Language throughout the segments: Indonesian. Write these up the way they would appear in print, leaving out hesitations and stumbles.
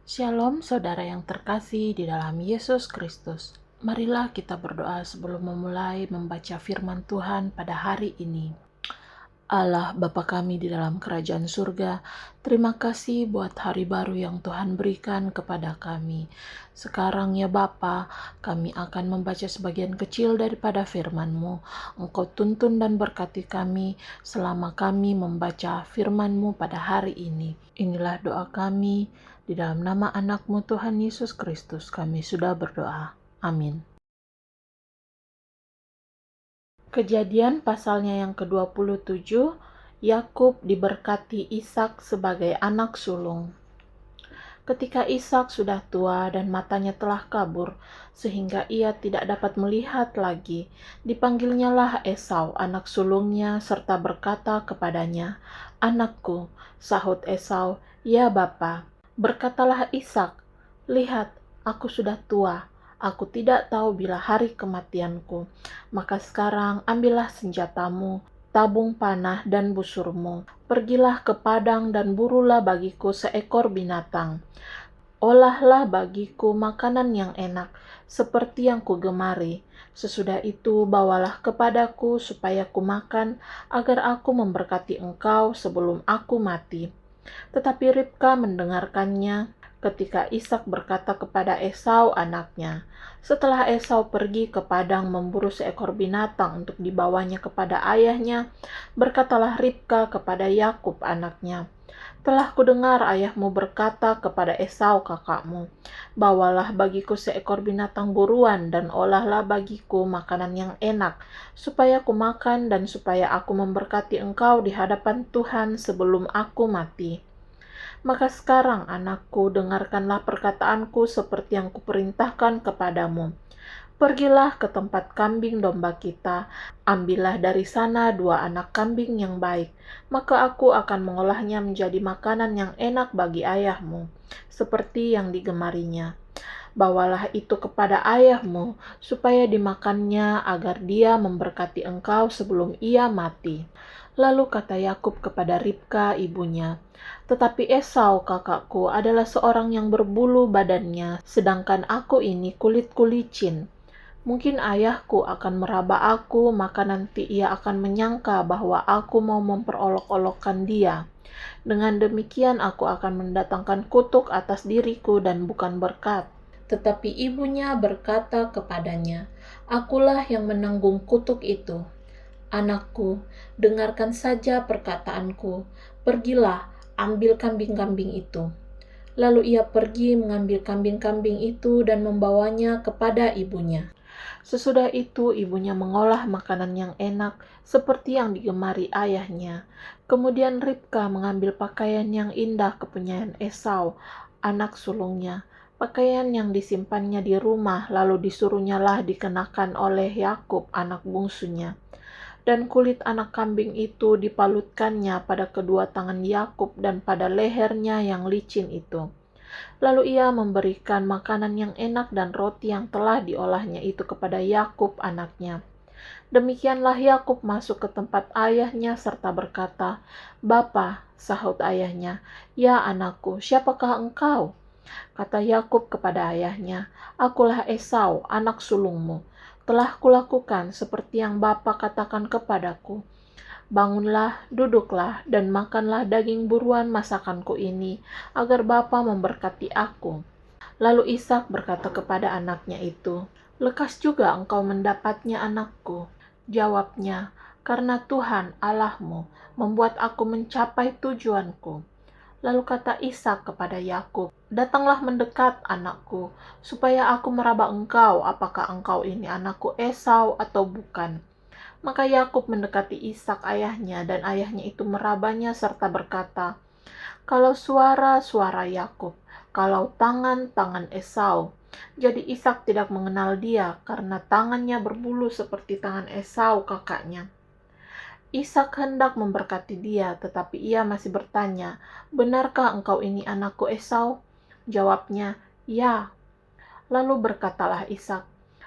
Shalom saudara yang terkasih di dalam Yesus Kristus. Marilah kita berdoa sebelum memulai membaca firman Tuhan pada hari ini. Allah Bapa kami di dalam kerajaan surga, terima kasih buat hari baru yang Tuhan berikan kepada kami. Sekarang ya Bapa, kami akan membaca sebagian kecil daripada firman-Mu. Engkau tuntun dan berkati kami selama kami membaca firman-Mu pada hari ini. Inilah doa kami, di dalam nama anak-Mu Tuhan Yesus Kristus kami sudah berdoa. Amin. Kejadian pasalnya yang ke-27, Yakub diberkati Ishak sebagai anak sulung. Ketika Ishak sudah tua dan matanya telah kabur, sehingga ia tidak dapat melihat lagi, dipanggilnyalah Esau, anak sulungnya, serta berkata kepadanya, "Anakku," sahut Esau, "Ya Bapa." Berkatalah Ishak, "Lihat, aku sudah tua. Aku tidak tahu bila hari kematianku. Maka sekarang ambillah senjatamu, tabung panah dan busurmu. Pergilah ke padang dan burulah bagiku seekor binatang. Olahlah bagiku makanan yang enak, seperti yang kugemari. Sesudah itu bawalah kepadaku supaya kumakan, agar aku memberkati engkau sebelum aku mati." Tetapi Ribka mendengarkannya ketika Ishak berkata kepada Esau anaknya. Setelah Esau pergi ke padang memburu seekor binatang untuk dibawanya kepada ayahnya, berkatalah Ribka kepada Yakub anaknya, "Telah kudengar ayahmu berkata kepada Esau kakakmu, 'Bawalah bagiku seekor binatang buruan dan olahlah bagiku makanan yang enak, supaya kumakan dan supaya aku memberkati engkau di hadapan Tuhan sebelum aku mati.' Maka sekarang anakku, dengarkanlah perkataanku seperti yang kuperintahkan kepadamu. Pergilah ke tempat kambing domba kita, ambillah dari sana 2 anak kambing yang baik, maka aku akan mengolahnya menjadi makanan yang enak bagi ayahmu, seperti yang digemarinya. Bawalah itu kepada ayahmu, supaya dimakannya agar dia memberkati engkau sebelum ia mati." Lalu kata Yakub kepada Ribka ibunya, "Tetapi Esau kakakku adalah seorang yang berbulu badannya, sedangkan aku ini kulitku licin. Mungkin ayahku akan meraba aku, maka nanti ia akan menyangka bahwa aku mau memperolok-olokkan dia. Dengan demikian aku akan mendatangkan kutuk atas diriku dan bukan berkat." Tetapi ibunya berkata kepadanya, "Akulah yang menanggung kutuk itu. Anakku, dengarkan saja perkataanku. Pergilah, ambil kambing-kambing itu." Lalu ia pergi mengambil kambing-kambing itu dan membawanya kepada ibunya. Sesudah itu ibunya mengolah makanan yang enak seperti yang digemari ayahnya. Kemudian Ribka mengambil pakaian yang indah kepunyaan Esau, anak sulungnya, pakaian yang disimpannya di rumah, lalu disuruhnyalah dikenakan oleh Yakub anak bungsunya. Dan kulit anak kambing itu dipalutkannya pada kedua tangan Yakub dan pada lehernya yang licin itu. Lalu ia memberikan makanan yang enak dan roti yang telah diolahnya itu kepada Yakub anaknya. Demikianlah Yakub masuk ke tempat ayahnya serta berkata, "Bapa," sahut ayahnya, "Ya anakku, siapakah engkau?" Kata Yakub kepada ayahnya, "Akulah Esau, anak sulungmu. Telah kulakukan seperti yang Bapa katakan kepadaku. Bangunlah, duduklah, dan makanlah daging buruan masakanku ini, agar Bapa memberkati aku." Lalu Ishak berkata kepada anaknya itu, "Lekas juga engkau mendapatnya anakku." Jawabnya, "Karena Tuhan Allahmu membuat aku mencapai tujuanku." Lalu kata Ishak kepada Yakub, "Datanglah mendekat anakku, supaya aku meraba engkau, apakah engkau ini anakku Esau atau bukan." Maka Yakub mendekati Ishak ayahnya, dan ayahnya itu merabanya serta berkata, "Kalau suara Yakub, kalau tangan Esau." Jadi Ishak tidak mengenal dia, karena tangannya berbulu seperti tangan Esau kakaknya. Ishak hendak memberkati dia, tetapi ia masih bertanya, "Benarkah engkau ini anakku Esau?" Jawabnya, "Ya." Lalu berkatalah Ishak,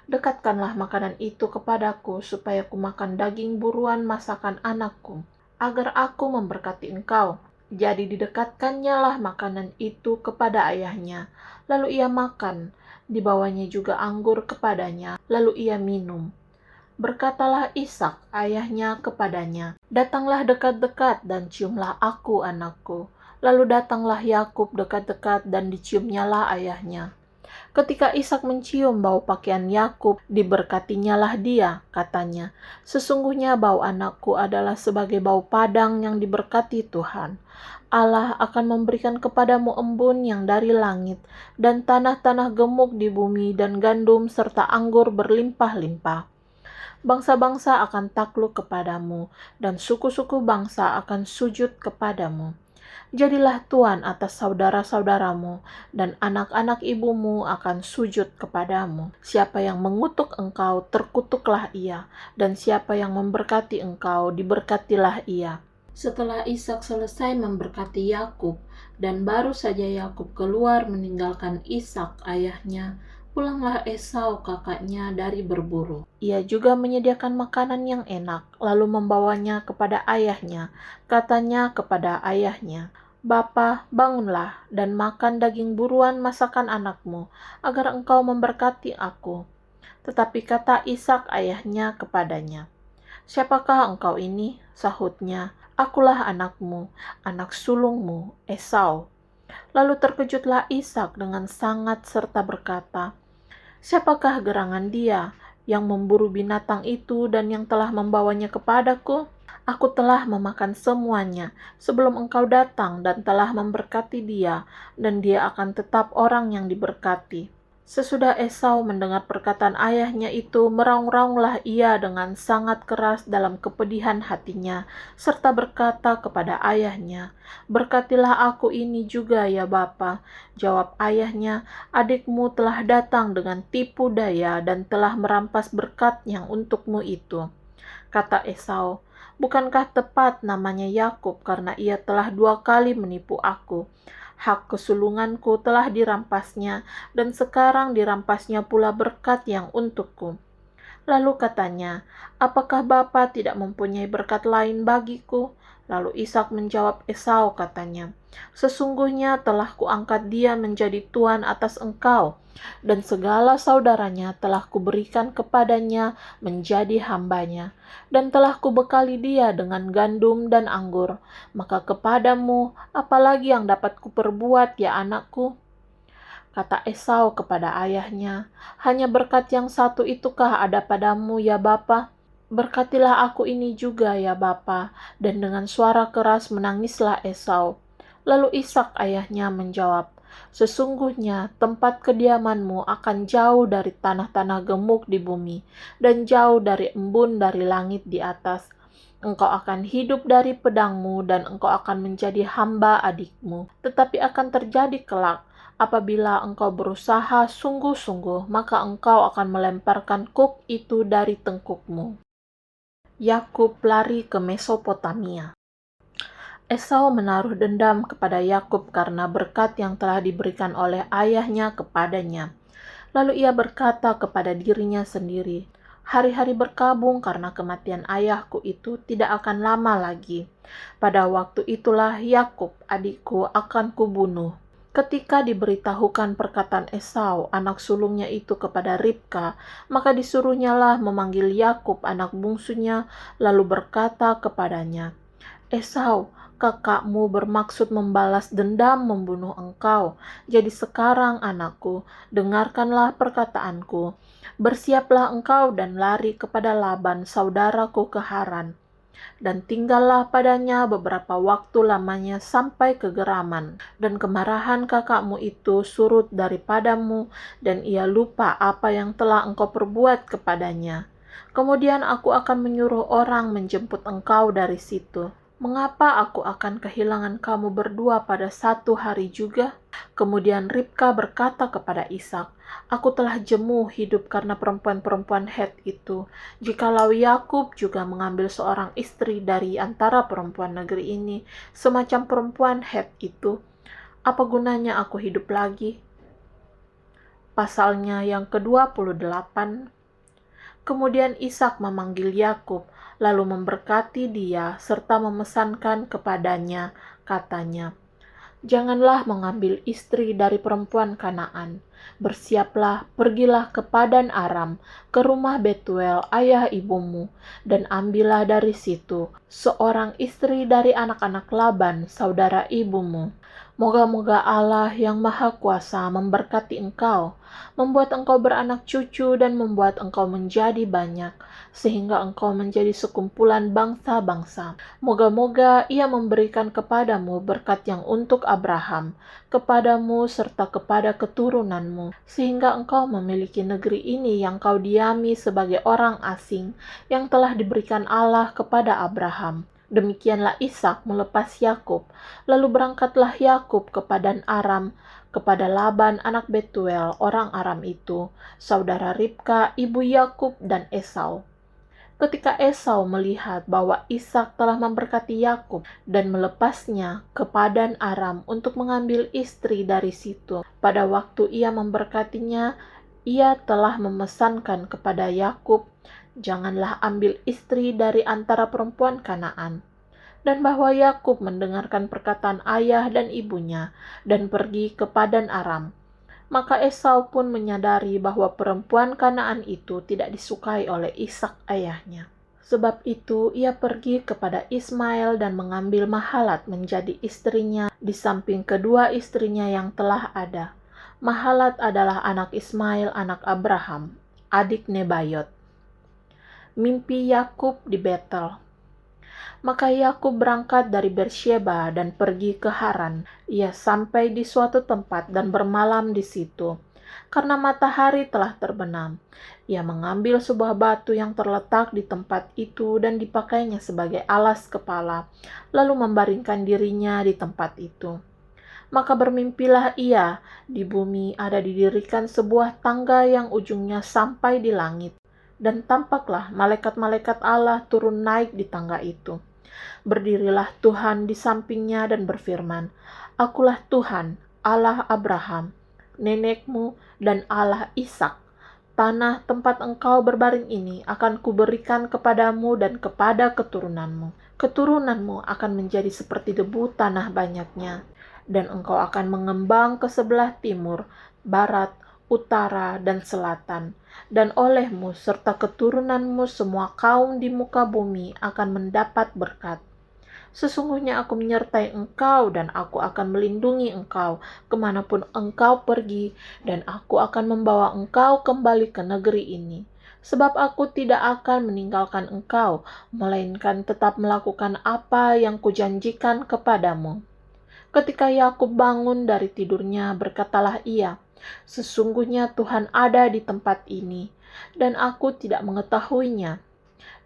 "Dekatkanlah makanan itu kepadaku, supaya kumakan daging buruan masakan anakku, agar aku memberkati engkau." Jadi didekatkannya lah makanan itu kepada ayahnya, lalu ia makan. Dibawanya juga anggur kepadanya, lalu ia minum. Berkatalah Ishak ayahnya kepadanya, "Datanglah dekat-dekat dan ciumlah aku, anakku." Lalu datanglah Yakub dekat-dekat dan diciumnyalah ayahnya. Ketika Ishak mencium bau pakaian Yakub, diberkatinyalah dia, katanya, "Sesungguhnya bau anakku adalah sebagai bau padang yang diberkati Tuhan. Allah akan memberikan kepadamu embun yang dari langit, dan tanah-tanah gemuk di bumi, dan gandum serta anggur berlimpah-limpah. Bangsa-bangsa akan takluk kepadamu, dan suku-suku bangsa akan sujud kepadamu. Jadilah tuan atas saudara-saudaramu, dan anak-anak ibumu akan sujud kepadamu. Siapa yang mengutuk engkau, terkutuklah ia, dan siapa yang memberkati engkau, diberkatilah ia." Setelah Ishak selesai memberkati Yakub, dan baru saja Yakub keluar meninggalkan Ishak ayahnya, pulanglah Esau kakaknya dari berburu. Ia juga menyediakan makanan yang enak, lalu membawanya kepada ayahnya. Katanya kepada ayahnya, "Bapa, bangunlah dan makan daging buruan masakan anakmu, agar engkau memberkati aku." Tetapi kata Ishak ayahnya kepadanya, "Siapakah engkau ini?" Sahutnya, "Akulah anakmu, anak sulungmu, Esau." Lalu terkejutlah Ishak dengan sangat serta berkata, "Siapakah gerangan dia yang memburu binatang itu dan yang telah membawanya kepadaku? Aku telah memakan semuanya sebelum engkau datang dan telah memberkati dia, dan dia akan tetap orang yang diberkati." Sesudah Esau mendengar perkataan ayahnya itu, meraung-raunglah ia dengan sangat keras dalam kepedihan hatinya, serta berkata kepada ayahnya, "Berkatilah aku ini juga ya Bapa." Jawab ayahnya, "Adikmu telah datang dengan tipu daya dan telah merampas berkat yang untukmu itu." Kata Esau, "Bukankah tepat namanya Yakub karena ia telah 2 kali menipu aku? Hak kesulunganku telah dirampasnya, dan sekarang dirampasnya pula berkat yang untukku." Lalu katanya, "Apakah Bapa tidak mempunyai berkat lain bagiku?" Lalu Ishak menjawab Esau katanya, "Sesungguhnya telah kuangkat dia menjadi tuan atas engkau, dan segala saudaranya telah kuberikan kepadanya menjadi hambanya, dan telah kubekali dia dengan gandum dan anggur. Maka kepadamu, apalagi yang dapat kuperbuat ya anakku?" Kata Esau kepada ayahnya, "Hanya berkat yang satu itukah ada padamu ya Bapa? Berkatilah aku ini juga ya Bapa." Dan dengan suara keras menangislah Esau. Lalu Ishak ayahnya menjawab, "Sesungguhnya tempat kediamanmu akan jauh dari tanah-tanah gemuk di bumi, dan jauh dari embun dari langit di atas. Engkau akan hidup dari pedangmu, dan engkau akan menjadi hamba adikmu. Tetapi akan terjadi kelak, apabila engkau berusaha sungguh-sungguh, maka engkau akan melemparkan kuk itu dari tengkukmu." Yakub lari ke Mesopotamia. Esau menaruh dendam kepada Yakub karena berkat yang telah diberikan oleh ayahnya kepadanya. Lalu ia berkata kepada dirinya sendiri, "Hari-hari berkabung karena kematian ayahku itu tidak akan lama lagi. Pada waktu itulah Yakub adikku akan kubunuh." Ketika diberitahukan perkataan Esau, anak sulungnya itu kepada Ribka, maka disuruhnyalah memanggil Yakub anak bungsunya, lalu berkata kepadanya, "Esau, kakakmu bermaksud membalas dendam membunuh engkau. Jadi sekarang anakku, dengarkanlah perkataanku. Bersiaplah engkau dan lari kepada Laban saudaraku ke Haran, dan tinggallah padanya beberapa waktu lamanya sampai kegeraman, dan kemarahan kakakmu itu surut daripadamu, dan ia lupa apa yang telah engkau perbuat kepadanya. Kemudian aku akan menyuruh orang menjemput engkau dari situ. Mengapa aku akan kehilangan kamu berdua pada satu hari juga?" Kemudian Ribka berkata kepada Ishak, "Aku telah jemu hidup karena perempuan-perempuan Het itu. Jikalau Yakub juga mengambil seorang istri dari antara perempuan negeri ini, semacam perempuan Het itu, apa gunanya aku hidup lagi?" Pasalnya yang ke-28. Kemudian Ishak memanggil Yakub, lalu memberkati dia serta memesankan kepadanya, katanya, "Janganlah mengambil istri dari perempuan Kanaan. Bersiaplah, pergilah ke Padan Aram, ke rumah Betuel ayah ibumu, dan ambillah dari situ seorang istri dari anak-anak Laban, saudara ibumu. Moga-moga Allah yang Maha Kuasa memberkati engkau, membuat engkau beranak cucu dan membuat engkau menjadi banyak, sehingga engkau menjadi sekumpulan bangsa-bangsa. Moga-moga Ia memberikan kepadamu berkat yang untuk Abraham, kepadamu serta kepada keturunanmu, sehingga engkau memiliki negeri ini yang kau diami sebagai orang asing, yang telah diberikan Allah kepada Abraham." Demikianlah Ishak melepas Yakub. Lalu berangkatlah Yakub ke Padan Aram, kepada Laban anak Betuel orang Aram itu, saudara Ribka ibu Yakub dan Esau. Ketika Esau melihat bahwa Ishak telah memberkati Yakub dan melepasnya ke Padan Aram untuk mengambil istri dari situ, pada waktu ia memberkatinya, ia telah memesankan kepada Yakub, "Janganlah ambil istri dari antara perempuan Kanaan." Dan bahwa Yakub mendengarkan perkataan ayah dan ibunya dan pergi ke Padan Aram. Maka Esau pun menyadari bahwa perempuan Kanaan itu tidak disukai oleh Ishak ayahnya. Sebab itu ia pergi kepada Ismail dan mengambil Mahalat menjadi istrinya di samping kedua istrinya yang telah ada. Mahalat adalah anak Ismail anak Abraham, adik Nebayot. Mimpi Yakub di Betel. Maka Yakub berangkat dari Bersheba dan pergi ke Haran. Ia sampai di suatu tempat dan bermalam di situ, karena matahari telah terbenam. Ia mengambil sebuah batu yang terletak di tempat itu dan dipakainya sebagai alas kepala, lalu membaringkan dirinya di tempat itu. Maka bermimpilah ia, di bumi ada didirikan sebuah tangga yang ujungnya sampai di langit. Dan tampaklah malaikat-malaikat Allah turun naik di tangga itu. Berdirilah Tuhan di sampingnya dan berfirman, "Akulah Tuhan, Allah Abraham, nenekmu, dan Allah Ishak. Tanah tempat engkau berbaring ini akan kuberikan kepadamu dan kepada keturunanmu. Keturunanmu akan menjadi seperti debu tanah banyaknya, dan engkau akan mengembang ke sebelah timur, barat, utara, dan selatan. Dan olehmu serta keturunanmu semua kaum di muka bumi akan mendapat berkat. Sesungguhnya aku menyertai engkau dan aku akan melindungi engkau kemanapun engkau pergi, dan aku akan membawa engkau kembali ke negeri ini. Sebab aku tidak akan meninggalkan engkau, melainkan tetap melakukan apa yang kujanjikan kepadamu." Ketika Yakub bangun dari tidurnya, berkatalah ia, "Sesungguhnya Tuhan ada di tempat ini, dan aku tidak mengetahuinya."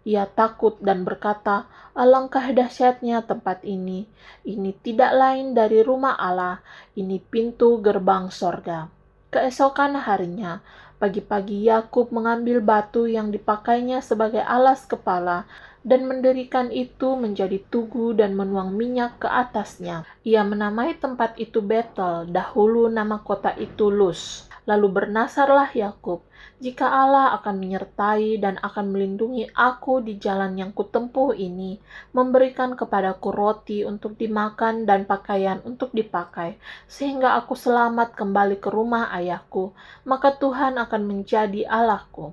Ia takut dan berkata, "Alangkah dahsyatnya tempat ini. Ini tidak lain dari rumah Allah, ini pintu gerbang sorga." Keesokan harinya, pagi-pagi Yakub mengambil batu yang dipakainya sebagai alas kepala dan mendirikan itu menjadi tugu dan menuang minyak ke atasnya. Ia menamai tempat itu Betel, dahulu nama kota itu Luz. Lalu bernasarlah Yakub, "Jika Allah akan menyertai dan akan melindungi aku di jalan yang kutempuh ini, memberikan kepadaku roti untuk dimakan dan pakaian untuk dipakai, sehingga aku selamat kembali ke rumah ayahku, maka Tuhan akan menjadi Allahku.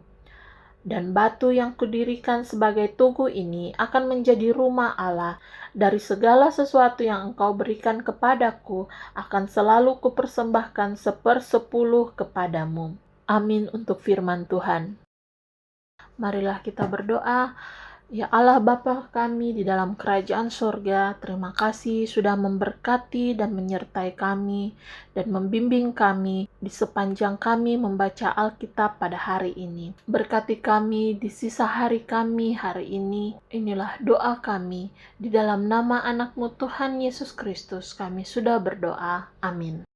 Dan batu yang kudirikan sebagai tugu ini akan menjadi rumah Allah. Dari segala sesuatu yang engkau berikan kepadaku, akan selalu kupersembahkan 1/10 kepadamu." Amin untuk firman Tuhan. Marilah kita berdoa. Ya Allah Bapa kami di dalam kerajaan surga, terima kasih sudah memberkati dan menyertai kami dan membimbing kami di sepanjang kami membaca Alkitab pada hari ini. Berkati kami di sisa hari kami hari ini. Inilah doa kami. Di dalam nama anak-Mu Tuhan Yesus Kristus kami sudah berdoa. Amin.